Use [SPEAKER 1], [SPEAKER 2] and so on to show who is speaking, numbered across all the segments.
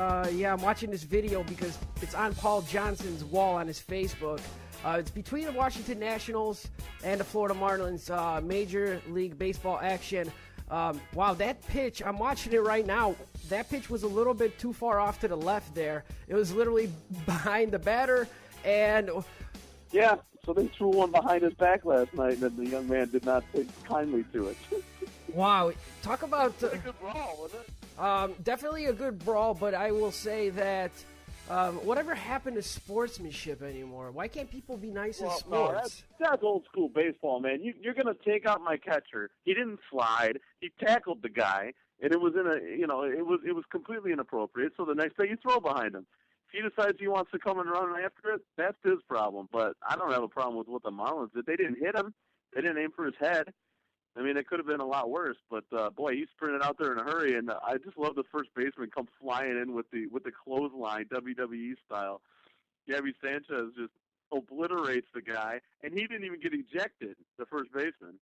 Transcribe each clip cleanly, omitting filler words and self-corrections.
[SPEAKER 1] Yeah, I'm watching this video because it's on Paul Johnson's wall on his Facebook. It's between the Washington Nationals and the Florida Marlins Major League Baseball action. Wow, that pitch, I'm watching it right now. That pitch was a little bit too far off to the left there. It was literally behind the batter, and...
[SPEAKER 2] Yeah, so they threw one behind his back last night, and the young man did not take kindly to it.
[SPEAKER 1] Wow, talk about...
[SPEAKER 2] It was a good brawl, wasn't it?
[SPEAKER 1] Definitely a good brawl, but I will say that whatever happened to sportsmanship anymore? Why can't people be nice in sports?
[SPEAKER 2] No, that's old school baseball, man. You're going to take out my catcher. He didn't slide. He tackled the guy, and it was it was completely inappropriate. So the next day you throw behind him. If he decides he wants to come and run after it, that's his problem. But I don't have a problem with what the Marlins did. They didn't hit him. They didn't aim for his head. I mean, it could have been a lot worse, but boy, he sprinted out there in a hurry, and I just love the first baseman come flying in with the clothesline, WWE style. Gabby Sanchez just obliterates the guy, and he didn't even get ejected, the first baseman.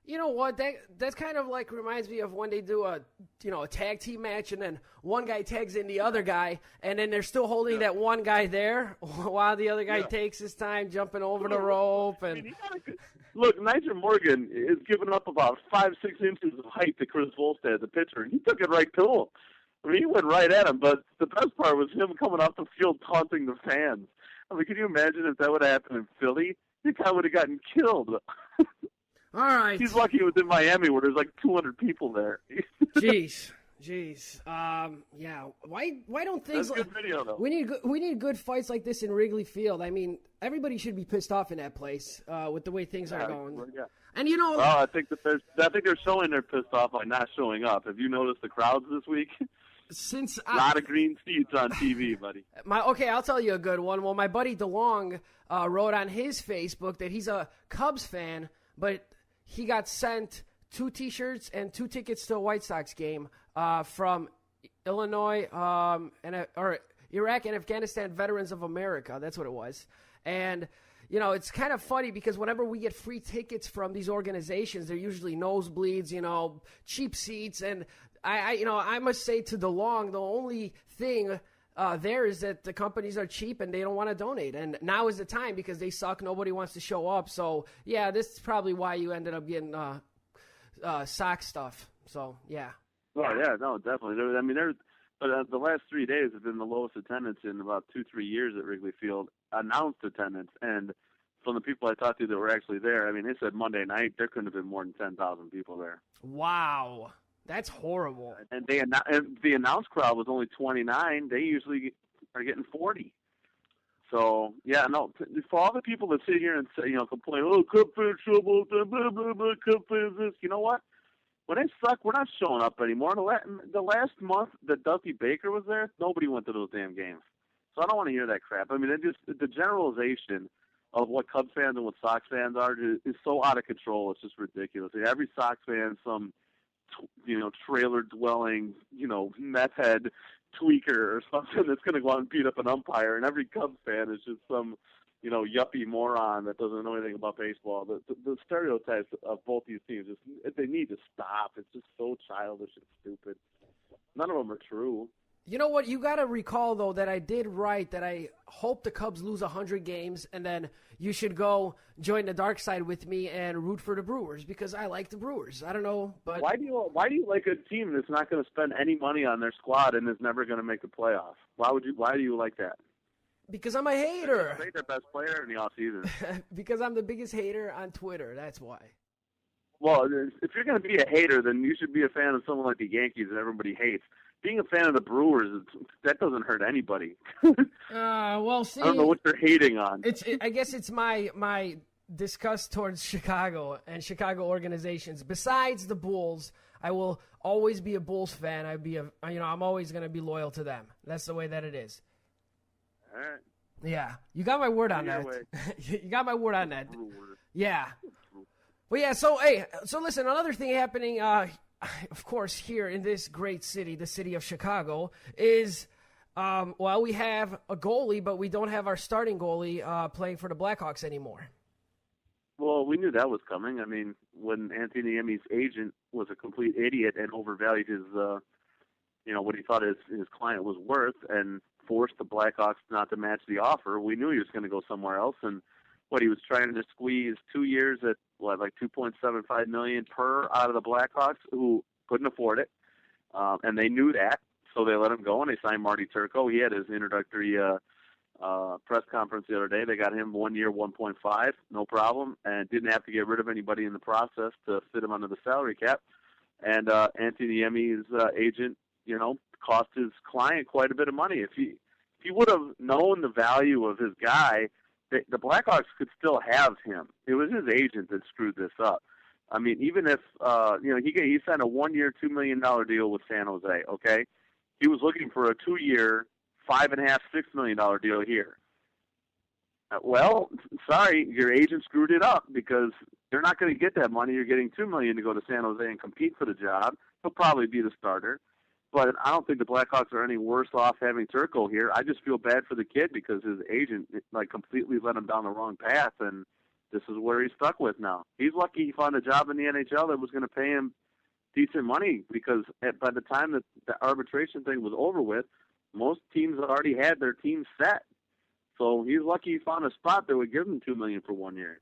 [SPEAKER 1] You know what? That's kind of like reminds me of when they do a tag team match, and then one guy tags in the other guy, and then they're still holding that one guy there while the other guy takes his time jumping over the rope. And
[SPEAKER 2] I mean, look, Nigel Morgan is giving up about 5-6 inches of height to Chris Volstad, the pitcher, and he took it right to him. I mean, he went right at him, but the best part was him coming off the field taunting the fans. I mean, can you imagine if that would have happened in Philly? The guy would have gotten killed.
[SPEAKER 1] All right.
[SPEAKER 2] He's lucky it was in Miami where there's like 200 people there.
[SPEAKER 1] Jeez. Yeah. Why don't things?
[SPEAKER 2] That's a good video, though.
[SPEAKER 1] We need good fights like this in Wrigley Field. I mean, everybody should be pissed off in that place with the way things are going.
[SPEAKER 2] Yeah.
[SPEAKER 1] And
[SPEAKER 2] well, I think they're showing they're pissed off by not showing up. Have you noticed the crowds this week? A lot of green seats on TV, buddy.
[SPEAKER 1] I'll tell you a good one. Well, my buddy DeLong wrote on his Facebook that he's a Cubs fan, but he got sent 2 T-shirts and 2 tickets to a White Sox game from Illinois or Iraq and Afghanistan Veterans of America. That's what it was. And, it's kind of funny because whenever we get free tickets from these organizations, they're usually nosebleeds, cheap seats. And I must say to DeLong, the only thing there is that the companies are cheap and they don't want to donate. And now is the time because they suck. Nobody wants to show up. So, yeah, this is probably why you ended up getting Sox stuff. So, yeah.
[SPEAKER 2] Oh, yeah, no, definitely. But the last 3 days have been the lowest attendance in about 2-3 years at Wrigley Field, announced attendance. And from the people I talked to that were actually there, I mean, they said Monday night there couldn't have been more than 10,000 people there.
[SPEAKER 1] Wow. That's horrible.
[SPEAKER 2] And the announced crowd was only 29. They usually are getting 40. So, yeah, no, for all the people that sit here and say, complain, Cub fans trouble, blah, blah, blah, blah, Cub fans this, you know what? When they suck, we're not showing up anymore. The last month that Dusty Baker was there, nobody went to those damn games. So I don't want to hear that crap. I mean, the generalization of what Cubs fans and what Sox fans are is so out of control. It's just ridiculous. Every Sox fan, some trailer dwelling, meth head tweaker or something that's going to go out and beat up an umpire, and every Cubs fan is just some, yuppie moron that doesn't know anything about baseball. The stereotypes of both these teams, they need to stop. It's just so childish and stupid. None of them are true.
[SPEAKER 1] You know what? You got to recall, though, that I did write that I hope the Cubs lose 100 games, and then you should go join the dark side with me and root for the Brewers because I like the Brewers. I don't know, but
[SPEAKER 2] why do you like a team that's not going to spend any money on their squad and is never going to make the playoffs? Why do you like that?
[SPEAKER 1] Because I'm a hater.
[SPEAKER 2] They their best player in the offseason.
[SPEAKER 1] Because I'm the biggest hater on Twitter. That's why.
[SPEAKER 2] Well, if you're going to be a hater, then you should be a fan of someone like the Yankees that everybody hates. Being a fan of the Brewers, that doesn't hurt anybody.
[SPEAKER 1] Well, see,
[SPEAKER 2] I don't know what you're hating on.
[SPEAKER 1] I guess it's my disgust towards Chicago and Chicago organizations. Besides the Bulls, I will always be a Bulls fan. I'm always going to be loyal to them. That's the way that it is.
[SPEAKER 2] All right.
[SPEAKER 1] Yeah, you got my word on that. You got my word on that. Yeah. Well, yeah. So listen. Another thing happening. Of course, here in this great city, the city of Chicago, is, we have a goalie, but we don't have our starting goalie playing for the Blackhawks anymore.
[SPEAKER 2] Well, we knew that was coming. I mean, when Anthony Niemi's agent was a complete idiot and overvalued what he thought his client was worth, and forced the Blackhawks not to match the offer. We knew he was going to go somewhere else, and he was trying to squeeze 2 years at like $2.75 million per out of the Blackhawks, who couldn't afford it, and they knew that, so they let him go, and they signed Marty Turco. He had his introductory press conference the other day. They got him 1 year, 1.5, no problem, and didn't have to get rid of anybody in the process to fit him under the salary cap. And Anthony Niemi's agent, cost his client quite a bit of money. If he would have known the value of his guy, the Blackhawks could still have him. It was his agent that screwed this up. I mean, even if he signed a 1 year, $2 million deal with San Jose. Okay, he was looking for a 2 year, $5.5, $6 million deal here. Well, sorry, your agent screwed it up, because you're not going to get that money. You're getting $2 million to go to San Jose and compete for the job. He'll probably be the starter. But I don't think the Blackhawks are any worse off having Turco here. I just feel bad for the kid, because his agent completely led him down the wrong path, and this is where he's stuck with now. He's lucky he found a job in the NHL that was going to pay him decent money, because by the time that the arbitration thing was over with, most teams already had their team set. So he's lucky he found a spot that would give him $2 million for 1 year.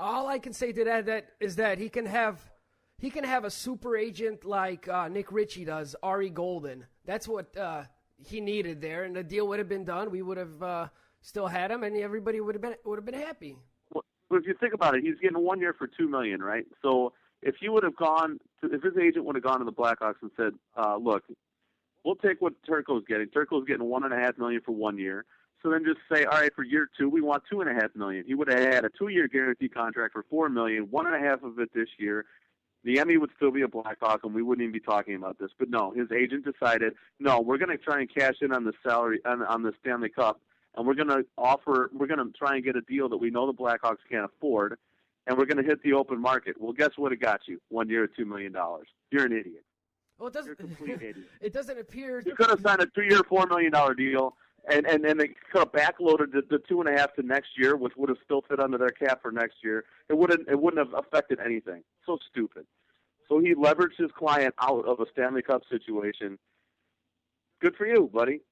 [SPEAKER 1] All I can say to that is that he can have a super agent like Nick Ritchie does, Ari Golden. That's what he needed there, and the deal would have been done. We would have still had him, and everybody would have been happy.
[SPEAKER 2] Well, if you think about it, he's getting 1 year for $2 million, right? So if he would have if his agent would have gone to the Blackhawks and said, "Look, we'll take what Turco's getting. Turco's getting $1.5 million for 1 year." So then just say, all right, for year two, we want $2.5 million. He would have had a 2 year guarantee contract for $4 million, 1.5 of it this year. Niemi would still be a Blackhawk, and we wouldn't even be talking about this. But no, his agent decided, no, we're going to try and cash in on the salary on the Stanley Cup, and we're going to try and get a deal that we know the Blackhawks can't afford, and we're going to hit the open market. Well, guess what it got you? 1 year at $2 million. You're an idiot.
[SPEAKER 1] Well, you're a complete idiot. It doesn't appear.
[SPEAKER 2] You could have signed a 2 year, $4 million deal. And they could have backloaded the 2.5 to next year, which would have still fit under their cap for next year. It wouldn't have affected anything. So stupid. So he leveraged his client out of a Stanley Cup situation. Good for you, buddy.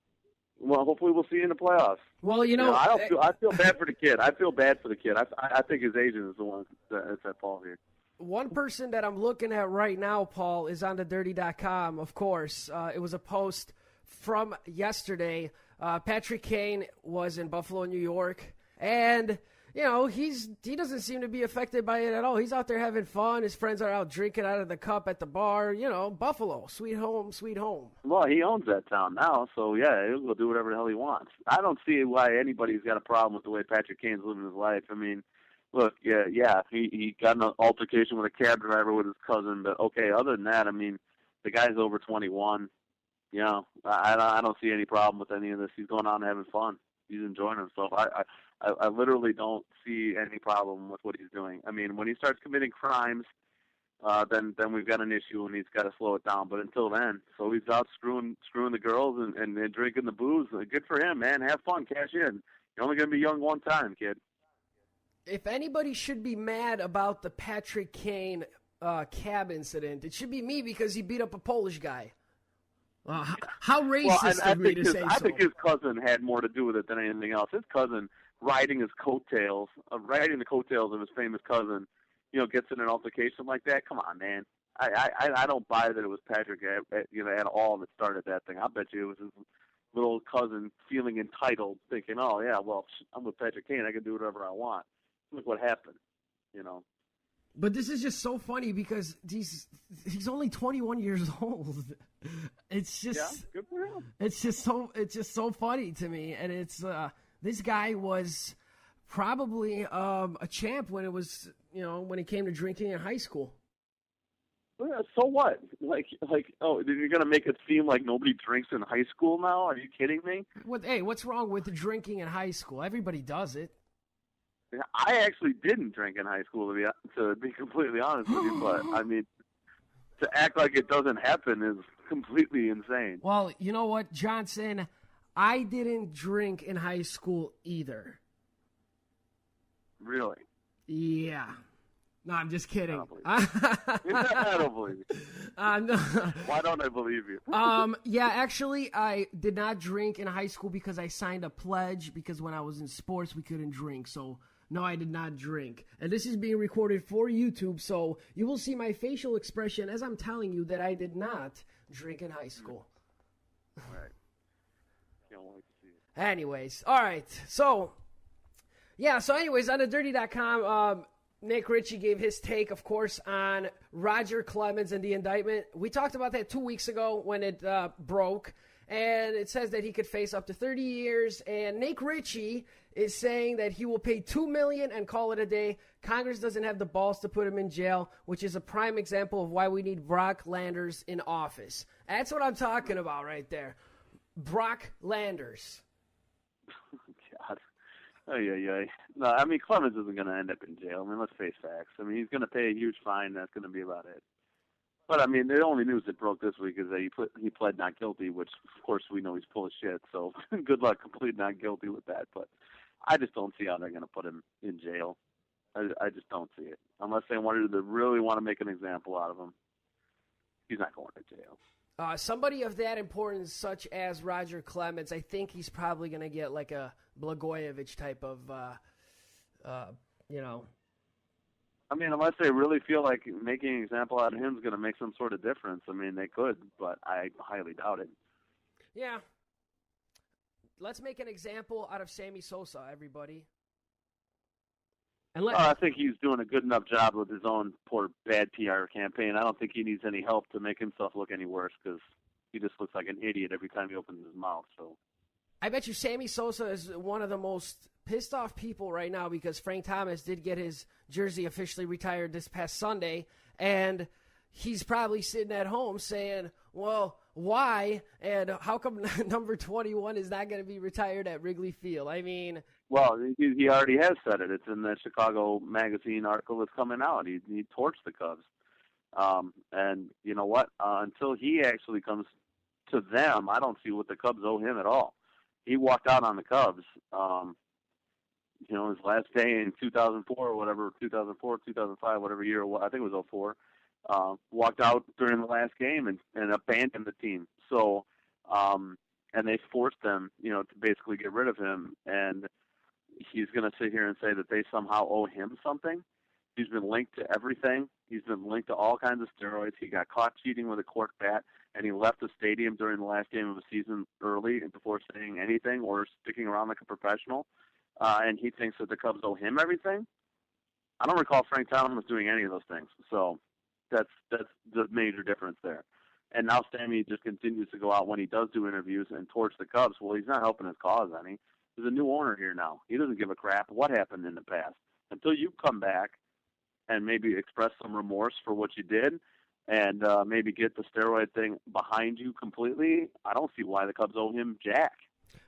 [SPEAKER 2] Well, hopefully we'll see you in the playoffs.
[SPEAKER 1] Well,
[SPEAKER 2] I feel bad for the kid. I feel bad for the kid. I think his agent is the one that's at fault here.
[SPEAKER 1] One person that I'm looking at right now, Paul, is on thedirty.com, of course. It was a post from yesterday. Patrick Kane was in Buffalo, New York, and he doesn't seem to be affected by it at all. He's out there having fun. His friends are out drinking out of the cup at the bar. Buffalo, sweet home, sweet home.
[SPEAKER 2] Well, he owns that town now, so yeah, he'll go do whatever the hell he wants. I don't see why anybody's got a problem with the way Patrick Kane's living his life. I mean, look, yeah, he got in an altercation with a cab driver with his cousin, but okay, other than that, I mean, the guy's over 21. I don't see any problem with any of this. He's going on and having fun. He's enjoying himself. I literally don't see any problem with what he's doing. I mean, when he starts committing crimes, then we've got an issue and he's got to slow it down. But until then, so he's out screwing the girls and drinking the booze. Good for him, man. Have fun, cash in. You're only going to be young one time, kid.
[SPEAKER 1] If anybody should be mad about the Patrick Kane cab incident, it should be me, because he beat up a Polish guy. How racist of me to say so.
[SPEAKER 2] I think his cousin had more to do with it than anything else. His cousin riding the coattails of his famous cousin, gets in an altercation like that. Come on, man. I don't buy that it was Patrick at all that started that thing. I bet you it was his little cousin feeling entitled, thinking, oh yeah, well, I'm with Patrick Kane, I can do whatever I want. Look what happened,
[SPEAKER 1] But this is just so funny, because he's only 21 years old. It's just
[SPEAKER 2] good for him.
[SPEAKER 1] It's just so funny to me, and it's this guy was probably a champ when it was when it came to drinking in high school.
[SPEAKER 2] Yeah, so what? Oh, you're gonna make it seem like nobody drinks in high school now? Are you kidding me?
[SPEAKER 1] What's wrong with drinking in high school? Everybody does it.
[SPEAKER 2] I actually didn't drink in high school, to be completely honest with you. But I mean, to act like it doesn't happen is completely insane.
[SPEAKER 1] Well, you know what, Johnson? I didn't drink in high school either.
[SPEAKER 2] Really?
[SPEAKER 1] Yeah. No, I'm just kidding.
[SPEAKER 2] I don't believe you.
[SPEAKER 1] No.
[SPEAKER 2] Why don't I believe you?
[SPEAKER 1] Yeah, actually, I did not drink in high school because I signed a pledge because when I was in sports, we couldn't drink. So, no, I did not drink. And this is being recorded for YouTube, so you will see my facial expression as I'm telling you that I did not drink in high school.
[SPEAKER 2] All right. Can't wait to see it.
[SPEAKER 1] Anyways, all right. So, yeah, anyways, on the dirty.com, Nick Ritchie gave his take, of course, on Roger Clemens and the indictment. We talked about that 2 weeks ago when it broke, and it says that he could face up to 30 years. And Nick Ritchie is saying that he will pay $2 million and call it a day. Congress doesn't have the balls to put him in jail, which is a prime example of why we need Brock Landers in office. That's what I'm talking about right there. Brock Landers.
[SPEAKER 2] God. Oh, yeah. No, I mean, Clemens isn't going to end up in jail. I mean, let's face facts. I mean, he's going to pay a huge fine. That's going to be about it. But, I mean, the only news that broke this week is that he pled not guilty, which, of course, we know he's full of shit. So good luck completing not guilty with that. But I just don't see how they're going to put him in jail. I just don't see it. Unless they really want to make an example out of him. He's not going to jail.
[SPEAKER 1] Somebody of that importance, such as Roger Clemens, I think he's probably going to get like a Blagojevich type of,
[SPEAKER 2] I mean, unless they really feel like making an example out of him is going to make some sort of difference. I mean, they could, but I highly doubt it.
[SPEAKER 1] Yeah. Let's make an example out of Sammy Sosa, everybody.
[SPEAKER 2] I think he's doing a good enough job with his own poor bad PR campaign. I don't think he needs any help to make himself look any worse because he just looks like an idiot every time he opens his mouth. So,
[SPEAKER 1] I bet you Sammy Sosa is one of the most pissed off people right now because Frank Thomas did get his jersey officially retired this past Sunday, and he's probably sitting at home saying, well, why? And how come number 21 is not going to be retired at Wrigley Field? I mean...
[SPEAKER 2] Well, he already has said it. It's in the Chicago Magazine article that's coming out. He torched the Cubs. And you know what? Until he actually comes to them, I don't see what the Cubs owe him at all. He walked out on the Cubs, his last day in 2004 or whatever, 2004, 2005, whatever year, I think it was 04. Walked out during the last game and abandoned the team. So, and they forced them, to basically get rid of him. And he's going to sit here and say that they somehow owe him something. He's been linked to everything. He's been linked to all kinds of steroids. He got caught cheating with a cork bat, and he left the stadium during the last game of the season early and before saying anything or sticking around like a professional. And he thinks that the Cubs owe him everything. I don't recall Frank Thomas doing any of those things. So that's the major difference there. And now Sammy just continues to go out when he does do interviews and torch the Cubs. Well, he's not helping his cause any. There's a new owner here now. He doesn't give a crap what happened in the past. Until you come back and maybe express some remorse for what you did and maybe get the steroid thing behind you completely, I don't see why the Cubs owe him jack.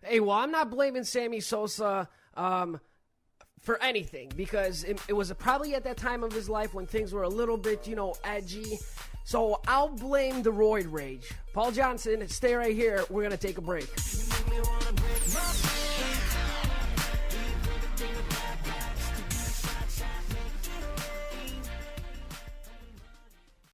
[SPEAKER 1] Hey, well, I'm not blaming Sammy Sosa for anything because it was probably at that time of his life when things were a little bit, edgy. So I'll blame the roid rage. Paul Johnson, stay right here. We're going to take a break.